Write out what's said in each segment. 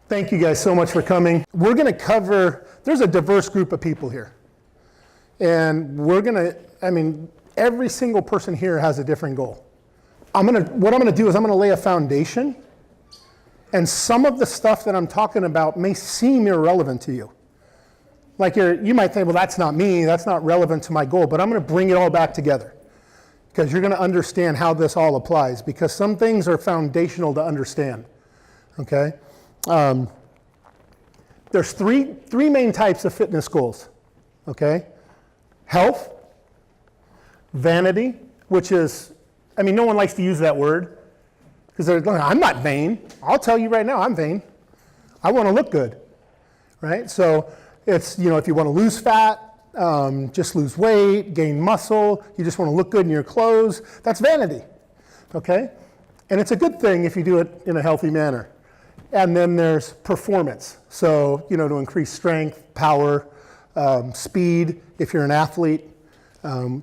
Thank you guys so much for coming. We're going to cover, there's a diverse group of people here. And we're going to, every single person here has a different goal. What I'm going to do is I'm going to lay a foundation. And some of the stuff that I'm talking about may seem irrelevant to you. Like you might think, well, that's not me, that's not relevant to my goal, but I'm going to bring it all back together. Because you're going to understand how this all applies. Because some things are foundational to understand. Okay? There's three main types of fitness goals, okay? Health, vanity, which is, no one likes to use that word, because they're going, I'm not vain. I'll tell you right now, I'm vain. I want to look good, right? So it's, if you want to lose fat, just lose weight, gain muscle, you just want to look good in your clothes, that's vanity, okay? And it's a good thing if you do it in a healthy manner. And then there's performance. So, to increase strength, power, speed, if you're an athlete,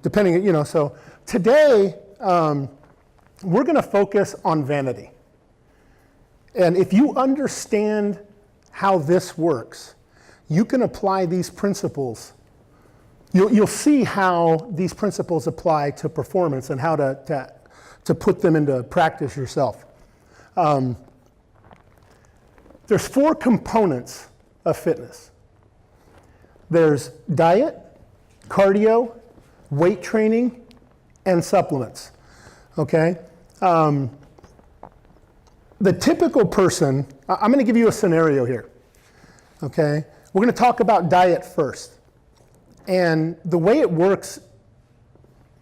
depending, so today, we're going to focus on vanity. And if you understand how this works, you can apply these principles. You'll see how these principles apply to performance and how to put them into practice yourself. There's 4 components of fitness. There's diet, cardio, weight training, and supplements, okay? The typical person, I'm going to give you a scenario here, okay? We're going to talk about diet first. And the way it works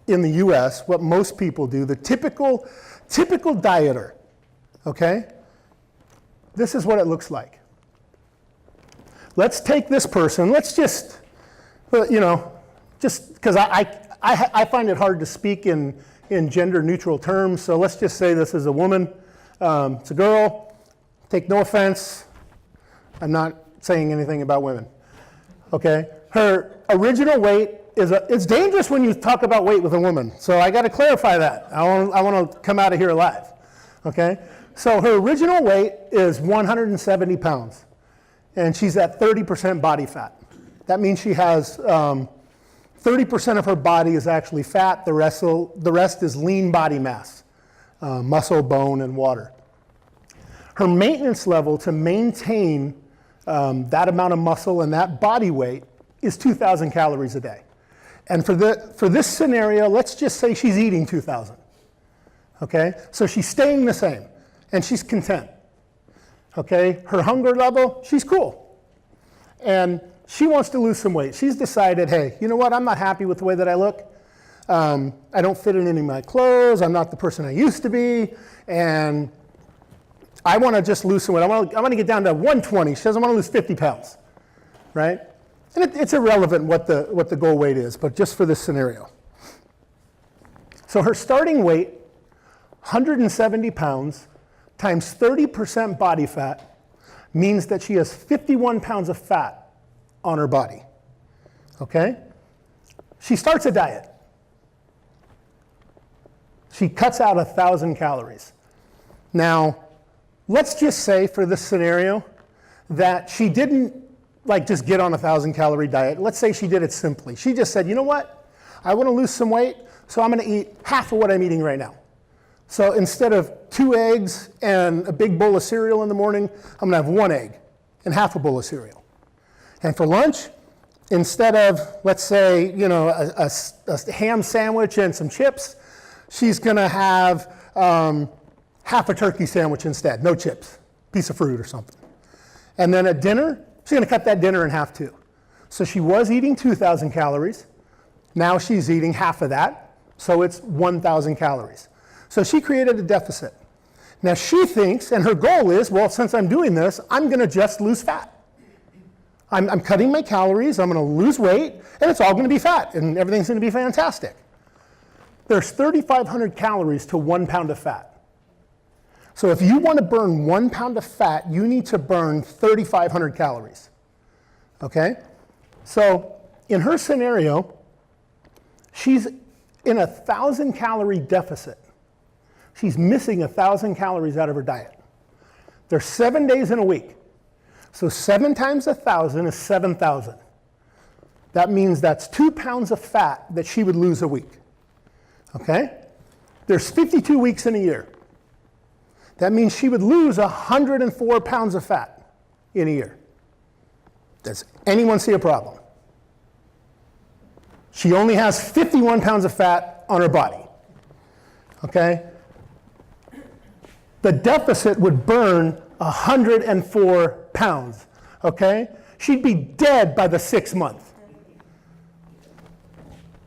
in the US, what most people do, the typical dieter, okay? This is what it looks like. Let's take this person, let's just because I find it hard to speak in gender neutral terms, so let's just say this is a woman, it's a girl, take no offense, I'm not saying anything about women, okay? Her original weight it's dangerous when you talk about weight with a woman, so I got to clarify that. I want to come out of here alive, okay? So her original weight is 170 pounds, and she's at 30% body fat. That means she has 30% of her body is actually fat, the rest is lean body mass, muscle, bone, and water. Her maintenance level to maintain that amount of muscle and that body weight is 2,000 calories a day. And for this scenario, let's just say she's eating 2,000, okay? So she's staying the same. And she's content, okay? Her hunger level, she's cool. And she wants to lose some weight. She's decided, hey, you know what? I'm not happy with the way that I look. I don't fit in any of my clothes. I'm not the person I used to be. And I want to just lose some weight. I want to get down to 120. She doesn't want to lose 50 pounds, right? And it's irrelevant what the goal weight is, but just for this scenario. So her starting weight, 170 pounds, times 30% body fat means that she has 51 pounds of fat on her body, okay? She starts a diet. She cuts out 1,000 calories. Now, let's just say for this scenario that she didn't just get on a 1,000 calorie diet. Let's say she did it simply. She just said, you know what? I want to lose some weight, so I'm going to eat half of what I'm eating right now. So instead of 2 eggs and a big bowl of cereal in the morning, I'm going to have 1 egg and half a bowl of cereal. And for lunch, instead of, let's say, a ham sandwich and some chips, she's going to have half a turkey sandwich instead, no chips, piece of fruit or something. And then at dinner, she's going to cut that dinner in half too. So she was eating 2,000 calories. Now she's eating half of that, so it's 1,000 calories. So she created a deficit. Now she thinks, and her goal is, well, since I'm doing this, I'm going to just lose fat. I'm cutting my calories, I'm going to lose weight, and it's all going to be fat, and everything's going to be fantastic. There's 3,500 calories to 1 pound of fat. So if you want to burn 1 pound of fat, you need to burn 3,500 calories. Okay? So in her scenario, she's in a 1,000 calorie deficit. She's missing 1,000 calories out of her diet. There's 7 days in a week. So 7 times 1,000 is 7,000. That means that's 2 pounds of fat that she would lose a week. Okay? There's 52 weeks in a year. That means she would lose 104 pounds of fat in a year. Does anyone see a problem? She only has 51 pounds of fat on her body. Okay? The deficit would burn 104 pounds. Okay? She'd be dead by the 6th month.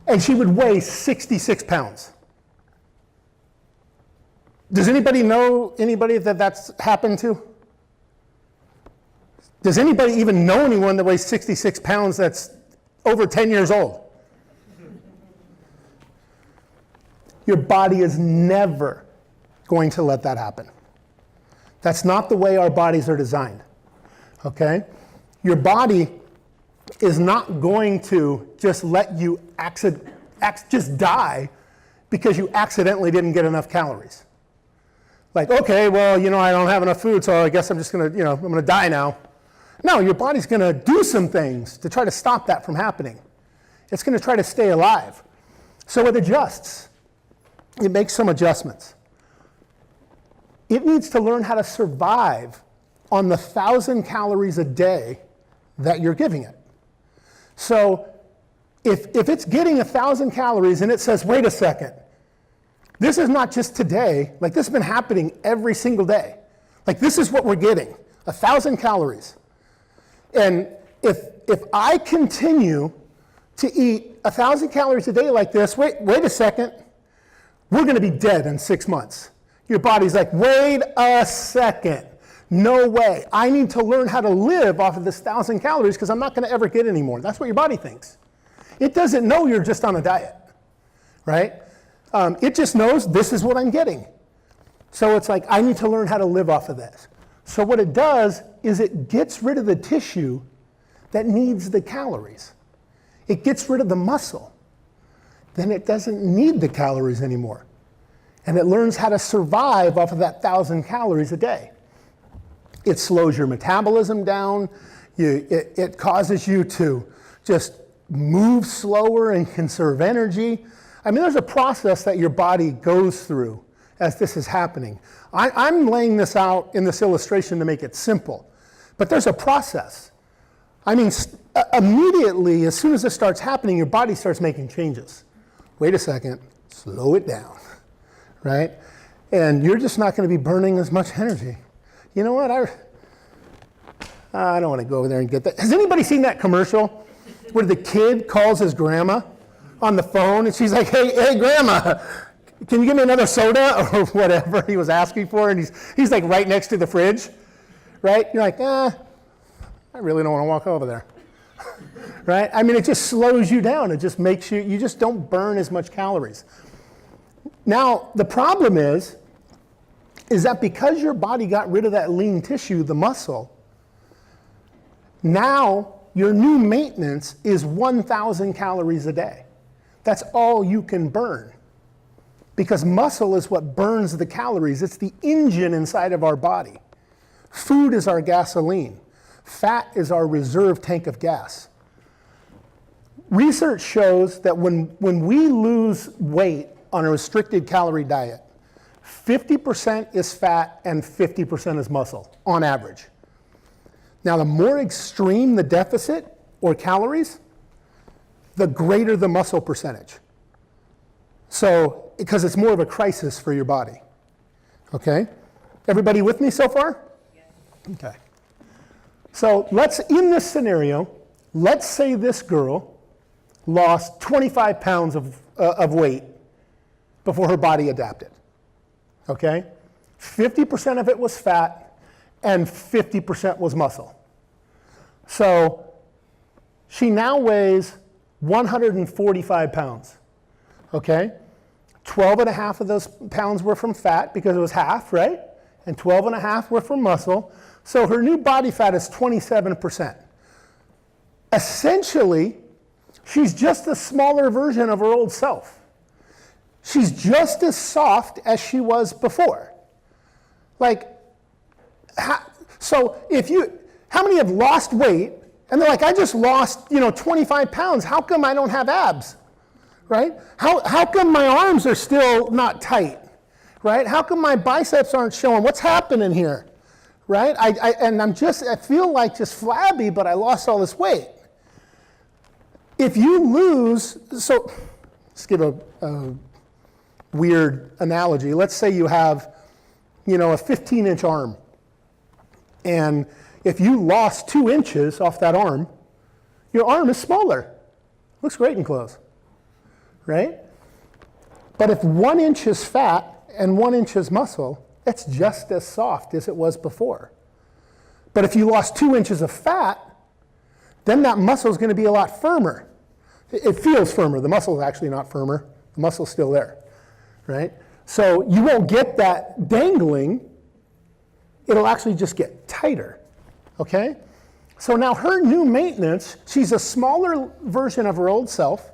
And she would weigh 66 pounds. Does anybody know anybody that that's happened to? Does anybody even know anyone that weighs 66 pounds that's over 10 years old? Your body is never going to let that happen. That's not the way our bodies are designed. Okay? Your body is not going to just let you just die because you accidentally didn't get enough calories. Like, okay, well, I don't have enough food, so I guess I'm just gonna, I'm gonna die now. No, your body's gonna do some things to try to stop that from happening. It's gonna try to stay alive. So it adjusts. It makes some adjustments. It needs to learn how to survive on the 1,000 calories a day that you're giving it. So if it's getting 1,000 calories and it says, wait a second, this is not just today, like this has been happening every single day. Like this is what we're getting, 1,000 calories. And if I continue to eat 1,000 calories a day like this, wait a second, we're gonna be dead in 6 months. Your body's like, wait a second, no way. I need to learn how to live off of this 1,000 calories because I'm not gonna ever get any more. That's what your body thinks. It doesn't know you're just on a diet, right? It just knows this is what I'm getting. So it's like, I need to learn how to live off of this. So what it does is it gets rid of the tissue that needs the calories. It gets rid of the muscle. Then it doesn't need the calories anymore. And it learns how to survive off of that 1,000 calories a day. It slows your metabolism down. It causes you to just move slower and conserve energy. I mean, there's a process that your body goes through as this is happening. I'm laying this out in this illustration to make it simple, but there's a process. I mean, immediately, as soon as this starts happening, your body starts making changes. Wait a second, slow it down, right? And you're just not going to be burning as much energy. You know what? I don't want to go over there and get that. Has anybody seen that commercial where the kid calls his grandma on the phone and she's like, hey, grandma, can you give me another soda or whatever he was asking for? And he's like right next to the fridge, right? You're like, I really don't want to walk over there, right? I mean, it just slows you down. It just makes you just don't burn as much calories. Now, the problem is that because your body got rid of that lean tissue, the muscle, now your new maintenance is 1,000 calories a day. That's all you can burn. Because muscle is what burns the calories. It's the engine inside of our body. Food is our gasoline. Fat is our reserve tank of gas. Research shows that when we lose weight on a restricted calorie diet, 50% is fat and 50% is muscle, on average. Now, the more extreme the deficit or calories, the greater the muscle percentage. So, because it's more of a crisis for your body. Okay? Everybody with me so far? Yes. Okay. So in this scenario, let's say this girl lost 25 pounds of weight before her body adapted. Okay? 50% of it was fat and 50% was muscle. So she now weighs 145 pounds. Okay? 12 and a half of those pounds were from fat because it was half, right? And 12 and a half were from muscle. So her new body fat is 27%. Essentially, she's just a smaller version of her old self. She's just as soft as she was before. So if you, How many have lost weight and they're like, I just lost 25 pounds. How come I don't have abs? Right? How come my arms are still not tight? Right? How come my biceps aren't showing? What's happening here? Right? I feel like just flabby, but I lost all this weight. If you lose, so let's give a weird analogy. Let's say you have, a 15-inch arm. And if you lost 2 inches off that arm, your arm is smaller. Looks great in clothes, right? But if 1 inch is fat and 1 inch is muscle, it's just as soft as it was before. But if you lost 2 inches of fat, then that muscle is going to be a lot firmer. It feels firmer. The muscle is actually not firmer. The muscle's still there, right? So you won't get that dangling. It'll actually just get tighter, okay? So now her new maintenance, she's a smaller version of her old self,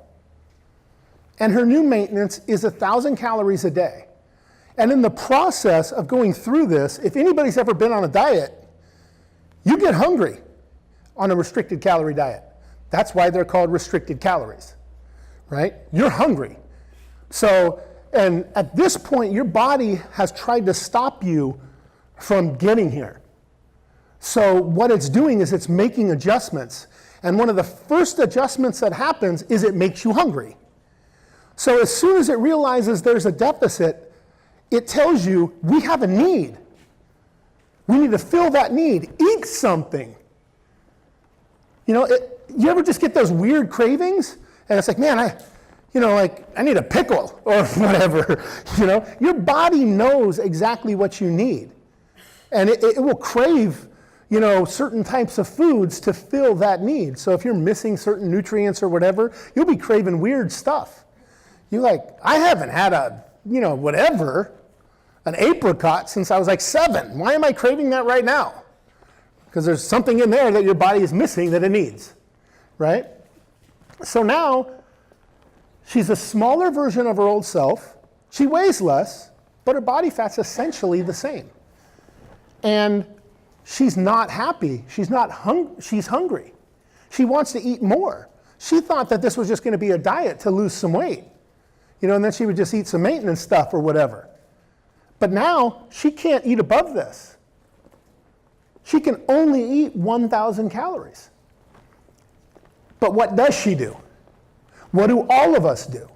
and her new maintenance is 1,000 calories a day. And in the process of going through this, if anybody's ever been on a diet, you get hungry on a restricted calorie diet. That's why they're called restricted calories, right? You're hungry. So, and at this point, your body has tried to stop you from getting here. So what it's doing is it's making adjustments. And one of the first adjustments that happens is it makes you hungry. So as soon as it realizes there's a deficit, it tells you, we have a need. We need to fill that need. Eat something. You ever just get those weird cravings? And it's like, man, I need a pickle or whatever. Your body knows exactly what you need. And it will crave, certain types of foods to fill that need. So if you're missing certain nutrients or whatever, you'll be craving weird stuff. You're like, I haven't had an apricot since I was like 7. Why am I craving that right now? Because there's something in there that your body is missing that it needs, right? So now, she's a smaller version of her old self. She weighs less, but her body fat's essentially the same. And she's not happy. She's hungry. She wants to eat more. She thought that this was just going to be a diet to lose some weight. And then she would just eat some maintenance stuff or whatever. But now, she can't eat above this. She can only eat 1,000 calories. But what does she do? What do all of us do?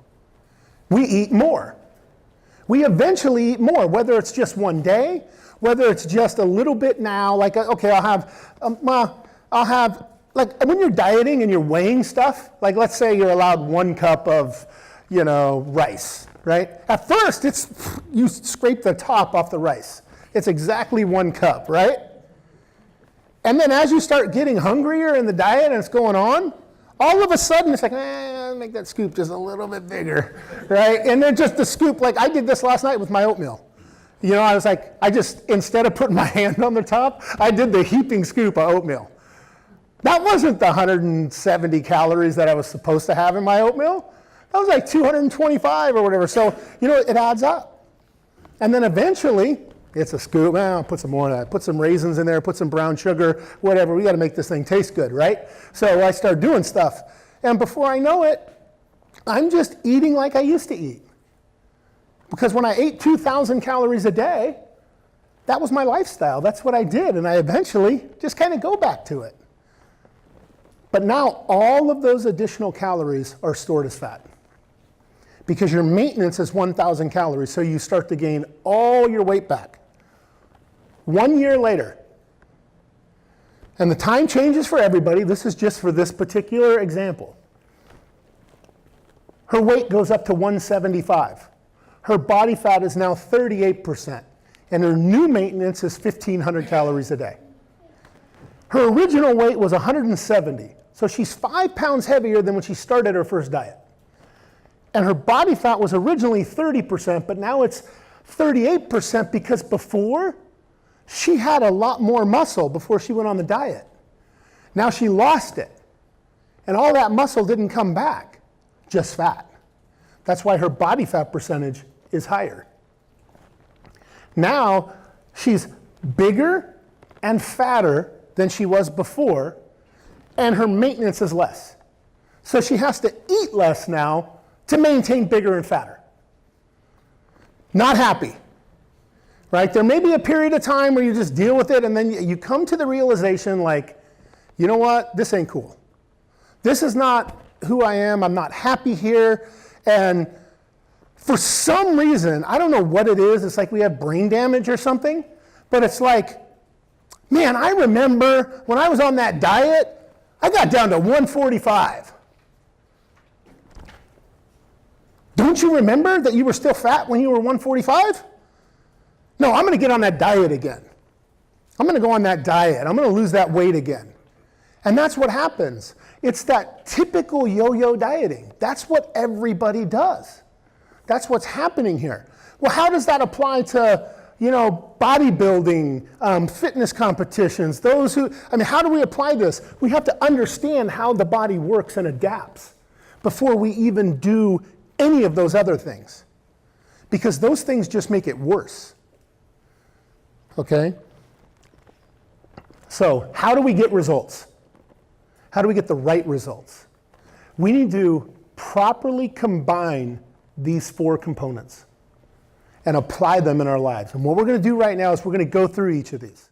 We eat more. We eventually eat more, whether it's just one day, whether it's just a little bit now, like, okay, I'll have, like when you're dieting and you're weighing stuff, like let's say you're allowed 1 cup of, rice, right? At first, you scrape the top off the rice. It's exactly 1 cup, right? And then as you start getting hungrier in the diet and it's going on, all of a sudden it's like, make that scoop just a little bit bigger, right? And then just the scoop, like I did this last night with my oatmeal. I was like, instead of putting my hand on the top, I did the heaping scoop of oatmeal. That wasn't the 170 calories that I was supposed to have in my oatmeal. That was like 225 or whatever. So, it adds up. And then eventually, it's a scoop. I'll put some more of that. Put some raisins in there, put some brown sugar, whatever. We got to make this thing taste good, right? So I start doing stuff. And before I know it, I'm just eating like I used to eat. Because when I ate 2,000 calories a day, that was my lifestyle. That's what I did. And I eventually just kind of go back to it. But now all of those additional calories are stored as fat. Because your maintenance is 1,000 calories, so you start to gain all your weight back. 1 year later, and the time changes for everybody. This is just for this particular example. Her weight goes up to 175. Her body fat is now 38%, and her new maintenance is 1,500 calories a day. Her original weight was 170, so she's 5 pounds heavier than when she started her first diet. And her body fat was originally 30%, but now it's 38% because before, she had a lot more muscle before she went on the diet. Now she lost it. And all that muscle didn't come back, just fat. That's why her body fat percentage is higher. Now she's bigger and fatter than she was before, and her maintenance is less. So she has to eat less now to maintain bigger and fatter. Not happy, right? There may be a period of time where you just deal with it, and then you come to the realization like, you know what, this ain't cool. This is not who I am. I'm not happy here. And for some reason, I don't know what it is. It's like we have brain damage or something. But it's like, man, I remember when I was on that diet, I got down to 145. Don't you remember that you were still fat when you were 145? No, I'm going to get on that diet again. I'm going to go on that diet. I'm going to lose that weight again. And that's what happens. It's that typical yo-yo dieting. That's what everybody does. That's what's happening here. Well, how does that apply to, bodybuilding, fitness competitions, how do we apply this? We have to understand how the body works and adapts before we even do any of those other things. Because those things just make it worse. Okay? So, how do we get results? How do we get the right results? We need to properly combine these 4 components and apply them in our lives. And what we're going to do right now is we're going to go through each of these.